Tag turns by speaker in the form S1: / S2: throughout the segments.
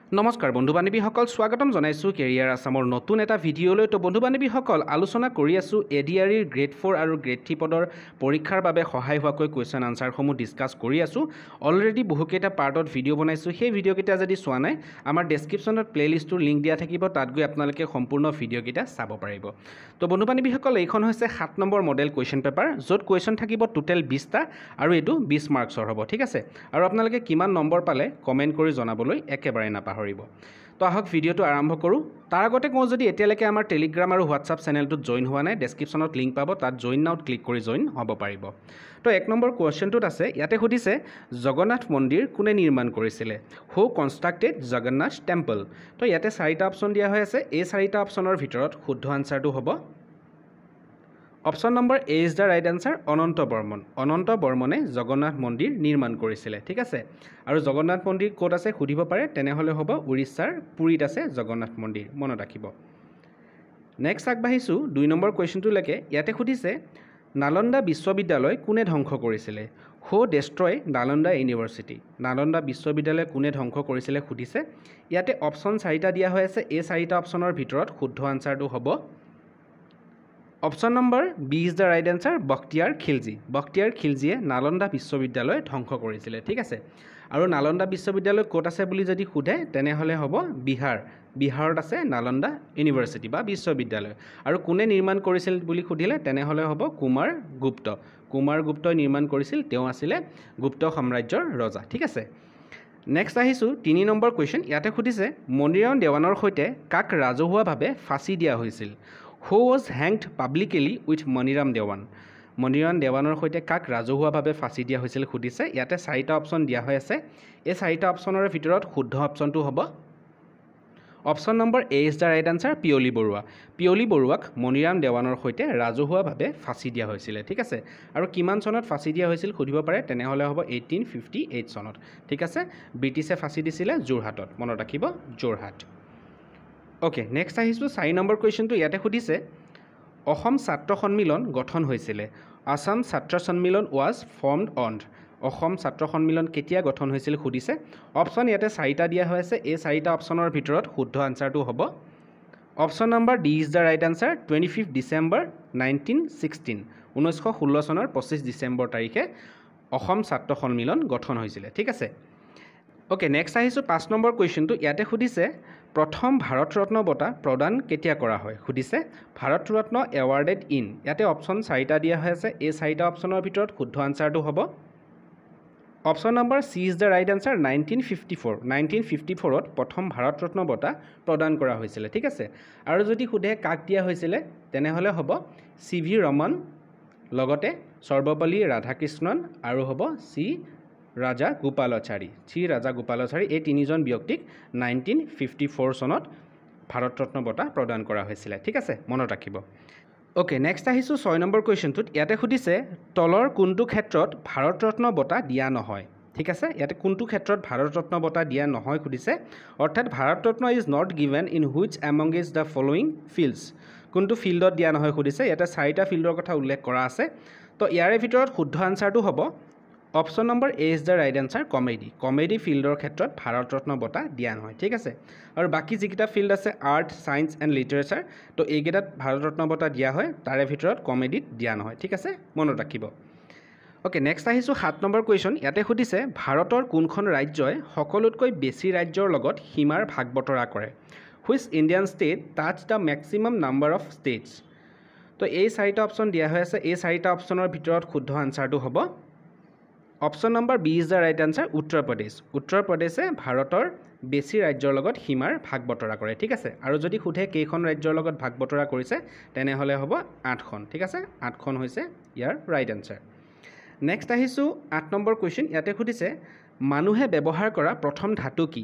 S1: নমস্কাৰ বন্ধু বান্ধৱীসকল স্বাগতম জনাইছোঁ কেৰিয়াৰ আসামৰ নতুন এটা ভিডিঅ'লৈ। তো বন্ধু বান্ধৱীসকল আলোচনা কৰি আছোঁ এডিআৰইৰ গ্ৰেড 4 আৰু গ্ৰেড 3 পদৰ পৰীক্ষাৰ বাবে সহায় হোৱাকৈ কুৱেশ্যন আনচাৰসমূহ ডিছকাছ কৰি আছোঁ। অলৰেডি বহুকেইটা পাৰ্টত ভিডিঅ' বনাইছোঁ। সেই ভিডিঅ'কেইটা যদি চোৱা নাই আমাৰ ডেছক্ৰিপশ্যনত প্লে'লিষ্টটোৰ লিংক দিয়া থাকিব, তাত গৈ আপোনালোকে সম্পূৰ্ণ ভিডিঅ'কেইটা চাব পাৰিব। তো বন্ধু বান্ধৱীসকল এইখন হৈছে 7 নম্বৰ মডেল কুৱেশ্যন পেপাৰ, য'ত কুৱেশ্যন থাকিব টোটেল 20টা আৰু এইটো 20 মাৰ্কছৰ হ'ব, ঠিক আছে। আৰু আপোনালোকে কিমান নম্বৰ পালে কমেণ্ট কৰি জনাবলৈ একেবাৰে নাপাহৰিব। তো আহক ভিডিঅ'টো আৰম্ভ কৰোঁ। তাৰ আগতে কওঁ, যদি এতিয়ালৈকে আমাৰ টেলিগ্ৰাম আৰু হোৱাটছআপ চেনেলটোত জইন হোৱা নাই, ডেছক্ৰিপশ্যনত লিংক পাব, তাত জইন নাওত ক্লিক কৰি জইন হ'ব পাৰিব। তো 1 নম্বৰ কুৱেশ্যনটোত আছে, ইয়াতে সুধিছে জগন্নাথ মন্দিৰ কোনে নিৰ্মাণ কৰিছিলে? হু কনষ্ট্ৰাক্টেড জগন্নাথ টেম্পল? তো ইয়াতে 4টা অপশ্যন দিয়া হৈ আছে। এই 4টা অপশ্যনৰ ভিতৰত শুদ্ধ আনচাৰটো হ'ব option number A is the right answer, Ananta Barman. Ananta বৰ্মনে জগন্নাথ মন্দিৰ নিৰ্মাণ কৰিছিলে, ঠিক আছে। আৰু জগন্নাথ মন্দিৰ ক'ত আছে সুধিব পাৰে, তেনেহ'লে হ'ব উৰিষ্যাৰ পুৰীত আছে জগন্নাথ মন্দিৰ, মনত ৰাখিব। নেক্সট আগবাঢ়িছোঁ 2 নম্বৰ কুৱেশ্যনটোলৈকে। ইয়াতে সুধিছে নালন্দা বিশ্ববিদ্যালয় কোনে ধ্বংস কৰিছিলে? হু ডেষ্ট্ৰয় নালন্দা ইউনিভাৰ্চিটি? নালন্দা বিশ্ববিদ্যালয় কোনে ধ্বংস কৰিছিলে সুধিছে। ইয়াতে অপশ্যন 4টা দিয়া হৈ আছে। এই 4টা অপশ্যনৰ ভিতৰত শুদ্ধ আনচাৰটো হ'ব option number B is the right answer, Bakhtiyar Khilji. Bakhtiyar খিলজীয়ে নালন্দা বিশ্ববিদ্যালয় ধ্বংস কৰিছিলে, ঠিক আছে। আৰু নালন্দা বিশ্ববিদ্যালয় ক'ত আছে বুলি যদি সোধে তেনেহ'লে হ'ব বিহাৰত আছে নালন্দা ইউনিভাৰ্চিটি বা বিশ্ববিদ্যালয়। আৰু কোনে নিৰ্মাণ কৰিছিল বুলি সুধিলে তেনেহ'লে হ'ব কুমাৰ গুপ্ত। কুমাৰ গুপ্তই নিৰ্মাণ কৰিছিল, তেওঁ আছিলে গুপ্ত সাম্ৰাজ্যৰ ৰজা, ঠিক আছে। নেক্সট আহিছোঁ 3 নম্বৰ কুৱেশ্যন। ইয়াতে সুধিছে মণিৰাম দেৱানৰ সৈতে কাক ৰাজহুৱাভাৱে ফাঁচি দিয়া হৈছিল? Who was hanged publicly with Maniram Dewan? Maniram দেৱানৰ সৈতে কাক ৰাজহুৱাভাৱে ফাঁচি দিয়া হৈছিল সুধিছে। ইয়াতে 4টা অপশ্যন দিয়া হৈ আছে। এই 4টা অপশ্যনৰ ভিতৰত শুদ্ধ অপশ্যনটো হ'ব option number A is the right answer, Piyali Barua. Piyali বৰুৱাক মণিৰাম দেৱানৰ সৈতে ৰাজহুৱাভাৱে ফাঁচি দিয়া হৈছিলে, ঠিক আছে। আৰু কিমান চনত ফাঁচি দিয়া হৈছিল সুধিব পাৰে, তেনেহ'লে হ'ব 1858 চনত, ঠিক আছে। ব্ৰিটিছে ফাঁচি দিছিলে যোৰহাটত, মনত ৰাখিব যোৰহাট। অ'কে, নেক্সট আহিছোঁ 4 নম্বৰ কুৱেশ্যনটো। ইয়াতে সুধিছে অসম ছাত্ৰ সন্মিলন গঠন হৈছিলে। আছাম ছাত্ৰ সন্মিলন ৱাজ ফৰ্মড অন? অসম ছাত্ৰ সন্মিলন কেতিয়া গঠন হৈছিল সুধিছে। অপশ্যন ইয়াতে 4টা দিয়া হৈ আছে। এই 4টা অপশ্যনৰ ভিতৰত শুদ্ধ আনচাৰটো হ'ব option number D is the right answer, 25 December 1916। 1916 চনৰ 25 ডিচেম্বৰ তাৰিখে অসম ছাত্ৰ সন্মিলন গঠন হৈছিলে, ঠিক আছে। অ'কে, নেক্সট আহিছোঁ 5 নম্বৰ কুৱেশ্যনটো। ইয়াতে সুধিছে প্ৰথম ভাৰত ৰত্ন বঁটা প্ৰদান কেতিয়া কৰা হয় সুধিছে। Bharat Ratna awarded in? ইয়াতে অপশ্যন 4টা দিয়া হৈ আছে। এই 4টা অপশ্যনৰ ভিতৰত শুদ্ধ আনচাৰটো হ'ব option number C is the right answer, 1954। 1954ত প্ৰথম ভাৰত ৰত্ন বঁটা প্ৰদান কৰা হৈছিলে, ঠিক আছে। আৰু যদি সোধে কাক দিয়া হৈছিলে তেনেহ'লে হ'ব চি ভি ৰমন, লগতে সৰ্বপল্লী ৰাধাকৃষ্ণন আৰু হ'ব চি ৰাজা গোপালাচাৰী। এই 3জন ব্যক্তিক 1954 চনত ভাৰত ৰত্ন বঁটা প্ৰদান কৰা হৈছিলে, ঠিক আছে, মনত ৰাখিব। অ'কে, নেক্সট আহিছোঁ 6 নম্বৰ কুৱেশ্যনটোত। ইয়াতে সুধিছে তলৰ কোনটো ক্ষেত্ৰত ভাৰত ৰত্ন বঁটা দিয়া নহয়, ঠিক আছে। ইয়াতে কোনটো ক্ষেত্ৰত ভাৰত ৰত্ন বঁটা দিয়া নহয় সুধিছে। অৰ্থাৎ Bharat Ratna is not given in which among is the following fields? কোনটো ফিল্ডত দিয়া নহয় সুধিছে। ইয়াতে 4টা ফিল্ডৰ কথা উল্লেখ কৰা আছে। তো ইয়াৰে ভিতৰত শুদ্ধ আনচাৰটো হ'ব option number A is the right answer, comedy. Comedy ফিল্ডৰ ক্ষেত্ৰত ভাৰত ৰত্ন বঁটা দিয়া নহয়, ঠিক আছে। আৰু বাকী যিকেইটা ফিল্ড আছে আৰ্ট, ছায়েন্স এণ্ড লিটাৰেচাৰ, তো এইকেইটাত ভাৰত ৰত্ন বঁটা দিয়া হয়, তাৰে ভিতৰত কমেডিত দিয়া নহয়, ঠিক আছে, মনত ৰাখিব। অ'কে, নেক্সট আহিছোঁ 7 নম্বৰ কুৱেশ্যন। ইয়াতে সুধিছে ভাৰতৰ কোনখন ৰাজ্যই সকলোতকৈ বেছি ৰাজ্যৰ লগত সীমাৰ ভাগ বতৰা কৰে? Which Indian state touch the maximum number of states? তো এই 4টা অপশ্যন দিয়া হৈ আছে। এই 4টা অপশ্যনৰ ভিতৰত শুদ্ধ আনচাৰটো হ'ব option number B is the right answer, Uttar Pradesh. উত্তৰ প্ৰদেশে ভাৰতৰ বেছি ৰাজ্যৰ লগত সীমাৰ ভাগ বতৰা কৰে, ঠিক আছে। আৰু যদি সোধে কেইখন ৰাজ্যৰ লগত ভাগ বতৰা কৰিছে তেনেহ'লে হ'ব 8খন, ঠিক আছে। 8খন হৈছে ইয়াৰ ৰাইট আনচাৰ। নেক্সট আহিছোঁ 8 নম্বৰ কুৱেশ্যন। ইয়াতে সুধিছে মানুহে ব্যৱহাৰ কৰা প্ৰথম ধাতু কি?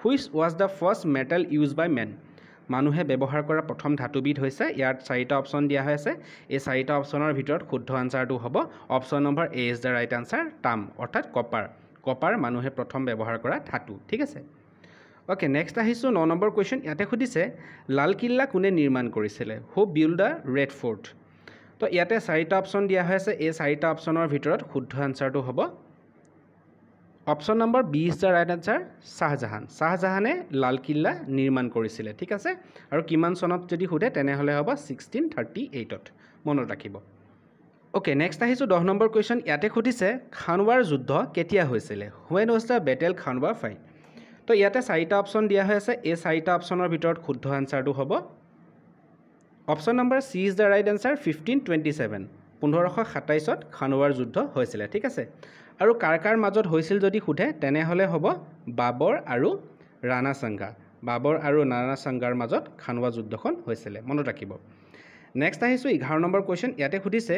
S1: Which was the first metal use by man? মানুহে ব্যৱহাৰ কৰা প্ৰথম ধাতুবিধ হৈছে, ইয়াত 4টা অপশ্যন দিয়া হৈ আছে। এই 4টা অপশ্যনৰ ভিতৰত শুদ্ধ আনচাৰটো হ'ব option number A is the right answer, তাম, অৰ্থাৎ কপাৰ। কপাৰ মানুহে প্ৰথম ব্যৱহাৰ কৰা ধাতু, ঠিক আছে। অ'কে, নেক্সট আহিছোঁ 9 নম্বৰ কুৱেশ্যন। ইয়াতে সুধিছে লালকিল্লা কোনে নিৰ্মাণ কৰিছিলে? Who build the Red Fort? তো ইয়াতে 4টা অপশ্যন দিয়া হৈ আছে। এই 4টা অপশ্যনৰ ভিতৰত শুদ্ধ আনচাৰটো হ'ব option number B is the right answer Shahjahan শ্বাহজাহানে লালকিল্লা নিৰ্মাণ কৰিছিলে ঠিক আছে আৰু কিমান চনত যদি সোধে তেনেহ'লে হ'ব 1638ত মনত ৰাখিব ওকে নেক্সট আহিছোঁ 10 নম্বৰ কুৱেশ্যন ইয়াতে সুধিছে খানৱাৰ যুদ্ধ কেতিয়া হৈছিলে when was the battle Khanwa fight তো ইয়াতে চাৰিটা অপশ্যন দিয়া হৈ আছে এই চাৰিটা অপশ্যনৰ ভিতৰত শুদ্ধ আনচাৰটো হ'ব option number C is the right answer 1527 1527ত খানৱাৰ যুদ্ধ হৈছিলে ঠিক আছে আৰু কাৰ মাজত হৈছিল যদি সোধে তেনেহ'লে হ'ব বাবৰ আৰু ৰাণা সাংঘা বাবৰ আৰু ৰাণা সাংঘাৰ মাজত খানৱা যুদ্ধখন হৈছিলে মনত ৰাখিব নেক্সট আহিছোঁ 11 নম্বৰ কুৱেশ্যন ইয়াতে সুধিছে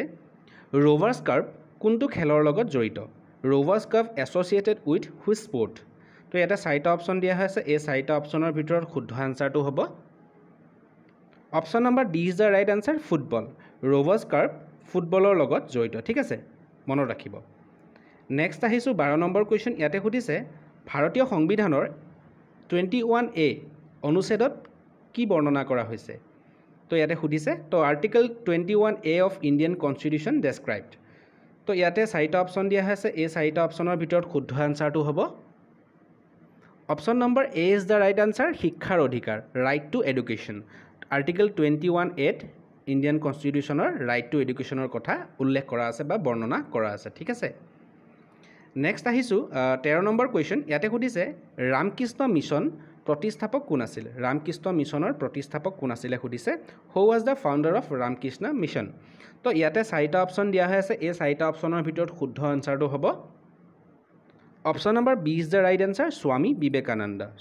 S1: ৰোভাৰ্ছ কাৰ্ভ কোনটো খেলৰ লগত জড়িত Rovers Cup associated with which sport তো ইয়াতে চাৰিটা অপশ্যন দিয়া হৈছে এই চাৰিটা অপশ্যনৰ ভিতৰত শুদ্ধ আনচাৰটো হ'ব option number D is the right answer football Rovers Cup ফুটবলৰ লগত জড়িত ঠিক আছে মনত ৰাখিব নেক্সট আহিছোঁ 12 নম্বৰ কুৱেশ্যন ইয়াতে সুধিছে ভাৰতীয় সংবিধানৰ 21A অনুচ্ছেদত কি বৰ্ণনা কৰা হৈছে তো ইয়াতে সুধিছে তো article 21A of Indian constitution described তো ইয়াতে চাৰিটা অপশ্যন দিয়া হৈছে এই চাৰিটা অপশ্যনৰ ভিতৰত শুদ্ধ আনচাৰটো হ'ব option number A is the right answer শিক্ষাৰ অধিকাৰ right to education article 21A Indian কনষ্টিটিউশ্যনৰ ৰাইট টু এডুকেশ্যনৰ কথা উল্লেখ কৰা আছে বা বৰ্ণনা কৰা আছে ঠিক আছে নেক্সট আহিছোঁ 13 নম্বৰ কুৱেশ্যন ইয়াতে সুধিছে ৰামকৃষ্ণ মিছন প্ৰতিষ্ঠাপক কোন আছিল ৰামকৃষ্ণ মিছনৰ প্ৰতিষ্ঠাপক কোন আছিলে সুধিছে who was the founder of Ramakrishna Mission তো ইয়াতে চাৰিটা অপশ্যন দিয়া হৈ আছে এই চাৰিটা অপশ্যনৰ ভিতৰত শুদ্ধ আনচাৰটো হ'ব option number B is the right answer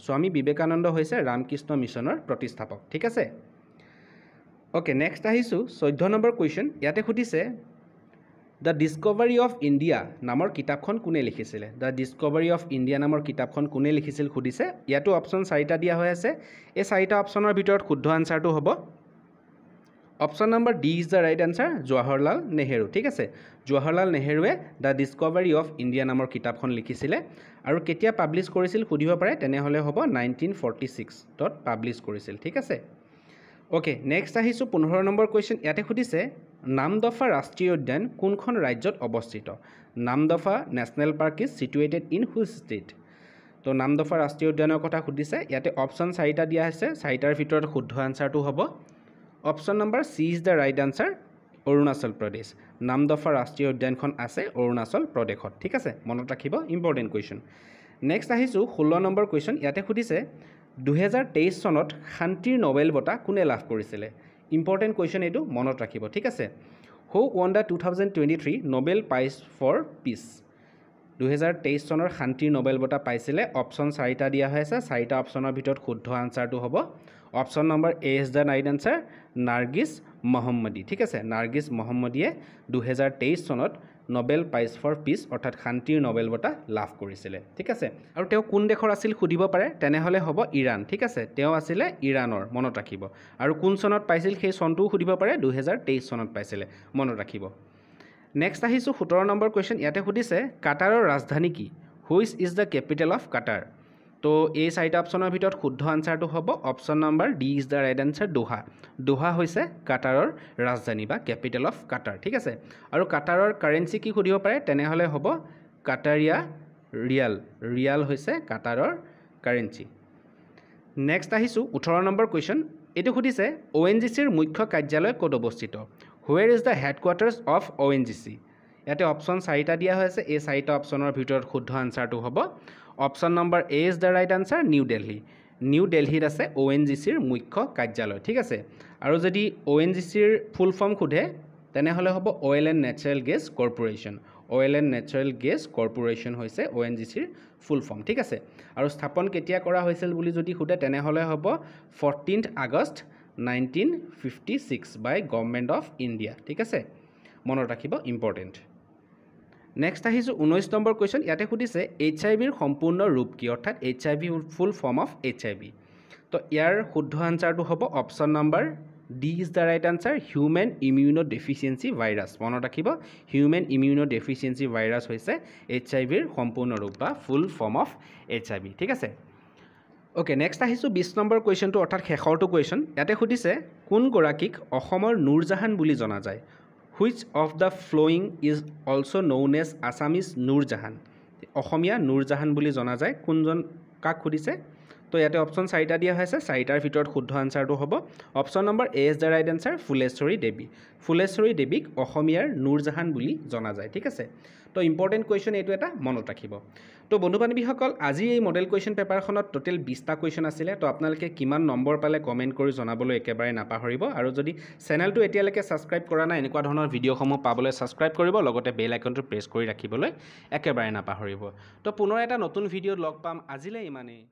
S1: Swami Vivekananda হৈছে ৰামকৃষ্ণ মিছনৰ প্ৰতিষ্ঠাপক ঠিক আছে ওকে নেক্সট আহিছোঁ 14 নম্বৰ কুৱেশ্যন ইয়াতে সুধিছে দ্য ডিস্কভাৰী অফ ইণ্ডিয়া নামৰ কিতাপখন কোনে লিখিছিলে দ্য ডিস্কভাৰী অফ ইণ্ডিয়া নামৰ কিতাপখন কোনে লিখিছিল সুধিছে ইয়াতো অপশ্যন চাৰিটা দিয়া হৈ আছে এই চাৰিটা অপশ্যনৰ ভিতৰত শুদ্ধ আনচাৰটো হ'ব option number D is the right answer Jawaharlal Nehru ঠিক আছে জৱাহৰলাল নেহেৰুৱে দ্য ডিস্কভাৰী অফ ইণ্ডিয়া নামৰ কিতাপখন লিখিছিলে আৰু কেতিয়া পাব্লিছ কৰিছিল সুধিব পাৰে তেনেহ'লে হ'ব 1946ত পাব্লিছ কৰিছিল ঠিক আছে ওকে নেক্সট আহিছোঁ 15 নম্বৰ কুৱেশ্যন ইয়াতে সুধিছে নামদফা ৰাষ্ট্ৰীয় উদ্যান কোনখন ৰাজ্যত অৱস্থিত Namdapha national park is situated in which state তো নামদফা ৰাষ্ট্ৰীয় উদ্যানৰ কথা সুধিছে ইয়াতে অপশ্যন চাৰিটা দিয়া হৈছে চাৰিটাৰ ভিতৰত শুদ্ধ আনচাৰটো হ'ব option number C is the right answer Arunachal Pradesh Namdapha ৰাষ্ট্ৰীয় উদ্যানখন আছে অৰুণাচল প্ৰদেশত ঠিক আছে মনত ৰাখিব ইম্পৰ্টেণ্ট কুৱেশ্যন নেক্সট আহিছোঁ 16 নম্বৰ কুৱেশ্যন ইয়াতে সুধিছে 2023 চনত শান্তিৰ নোবেল বঁটা কোনে লাভ কৰিছিলে ইম্পৰ্টেণ্ট কুৱেশ্যন এইটো মনত ৰাখিব ঠিক আছে who won the 2023 Nobel prize for peace 2023 চনৰ শান্তিৰ নোবেল বঁটা পাইছিলে অপশ্যন চাৰিটা দিয়া হৈ আছে চাৰিটা অপশ্যনৰ ভিতৰত শুদ্ধ আনচাৰটো হ'ব option number A is the right answer Narges Mohammadi ঠিক আছে নাৰ্গিছ মহম্মদীয়ে 2023 চনত নোবেল প্ৰাইজ ফৰ পিচ অৰ্থাৎ শান্তিৰ নোবেল বঁটা লাভ কৰিছিলে ঠিক আছে আৰু তেওঁ কোন দেশৰ আছিল সুধিব পাৰে তেনেহ'লে হ'ব ইৰাণ ঠিক আছে তেওঁ আছিলে ইৰাণৰ মনত ৰাখিব আৰু কোন চনত পাইছিল সেই চনটোও সুধিব পাৰে 2023 চনত পাইছিলে মনত ৰাখিব নেক্সট আহিছোঁ 17 নম্বৰ কুৱেশ্যন ইয়াতে সুধিছে কাটাৰৰ ৰাজধানী কি which is the capital of Qatar তো এই চাৰিটা অপশ্যনৰ ভিতৰত শুদ্ধ আনচাৰটো হ'ব option number D is the right answer Doha হৈছে কাটাৰৰ ৰাজধানী বা কেপিটেল অফ কাটাৰ ঠিক আছে আৰু কাটাৰৰ কাৰেঞ্চি কি সুধিব পাৰে তেনেহ'লে হ'ব কাটাৰিয়া ৰিয়াল হৈছে কাটাৰৰ কাৰেঞ্চি নেক্সট আহিছোঁ 18 নম্বৰ কুৱেশ্যন এইটো সুধিছে ONGCৰ মুখ্য কাৰ্যালয় ক'ত অৱস্থিত where is the headquarters of ONGC ইয়াতে অপশ্যন চাৰিটা দিয়া হৈছে এই চাৰিটা অপশ্যনৰ ভিতৰত শুদ্ধ আনচাৰটো হ'ব option number A is the right answer new দিল্লীত আছে ONGCৰ মুখ্য কাৰ্যালয় ঠিক আছে আৰু যদি ONGCৰ ফুল ফৰ্ম সোধে তেনেহ'লে হ'ব oil and natural gas corporation হৈছে ONGCৰ ফুল ফৰ্ম ঠিক আছে আৰু স্থাপন কেতিয়া কৰা হৈছিল বুলি যদি সোধে তেনেহ'লে হ'ব 14 আগষ্ট 1956 বাই গভৰ্ণমেণ্ট অফ ইণ্ডিয়া ঠিক আছে মনত ৰাখিব ইম্পৰ্টেণ্ট নেক্সট আহিছোঁ 19 নম্বৰ কুৱেশ্যন ইয়াতে সুধিছে HIV-ৰ সম্পূৰ্ণ ৰূপ কি অৰ্থাৎ HIV full form of HIV তো ইয়াৰ শুদ্ধ আনচাৰটো হ'ব option number D is the right answer human immuno deficiency virus মনত ৰাখিব হিউমেন ইমিউনো ডেফিচিয়েঞ্চি ভাইৰাছ হৈছে HIV-ৰ সম্পূৰ্ণ ৰূপ বা ফুল ফৰ্ম অফ HIV ঠিক আছে ওকে নেক্সট আহিছোঁ 20 নম্বৰ কুৱেশ্যনটো অৰ্থাৎ শেষৰটো কুৱেশ্যন ইয়াতে সুধিছে কোনগৰাকীক অসমৰ নুৰজাহান বুলি জনা যায় Which of the following is also known as Assamese Noor Jahan? অসমীয়া নুৰজাহান বুলি জনা যায় কোনজন কাক সুধিছে তো ইয়াতে অপশ্যন 4টা দিয়া হৈছে 4টাৰ ভিতৰত শুদ্ধ আনসাৰটো হ'ব option number A is the right answer Phuleswari Devi Phuleswari দেৱীক অসমীয়াৰ নুৰজাহান বুলি জনা যায় ঠিক আছে তো ইম্পৰ্টেণ্ট কুৱেশ্যন এইটো এটা মনত ৰাখিব তো বন্ধু বান্ধৱীসকল আজি এই মডেল কুৱেশ্যন পেপাৰখনত টোটেল 20টা কুৱেশ্যন আছিলে তো আপোনালোকে কিমান নম্বৰ পালে কমেণ্ট কৰি জনাবলৈ একেবাৰে নাপাহৰিব আৰু যদি চেনেলটো এতিয়ালৈকে ছাবস্ক্ৰাইব কৰা নাই এনেকুৱা ধৰণৰ ভিডিঅ'সমূহ পাবলৈ ছাবস্ক্ৰাইব কৰিব লগতে বেল আইকনটো প্ৰেছ কৰি ৰাখিবলৈ একেবাৰে নাপাহৰিব তো পুনৰ এটা নতুন ভিডিঅ'ত লগ পাম আজিলৈ ইমানেই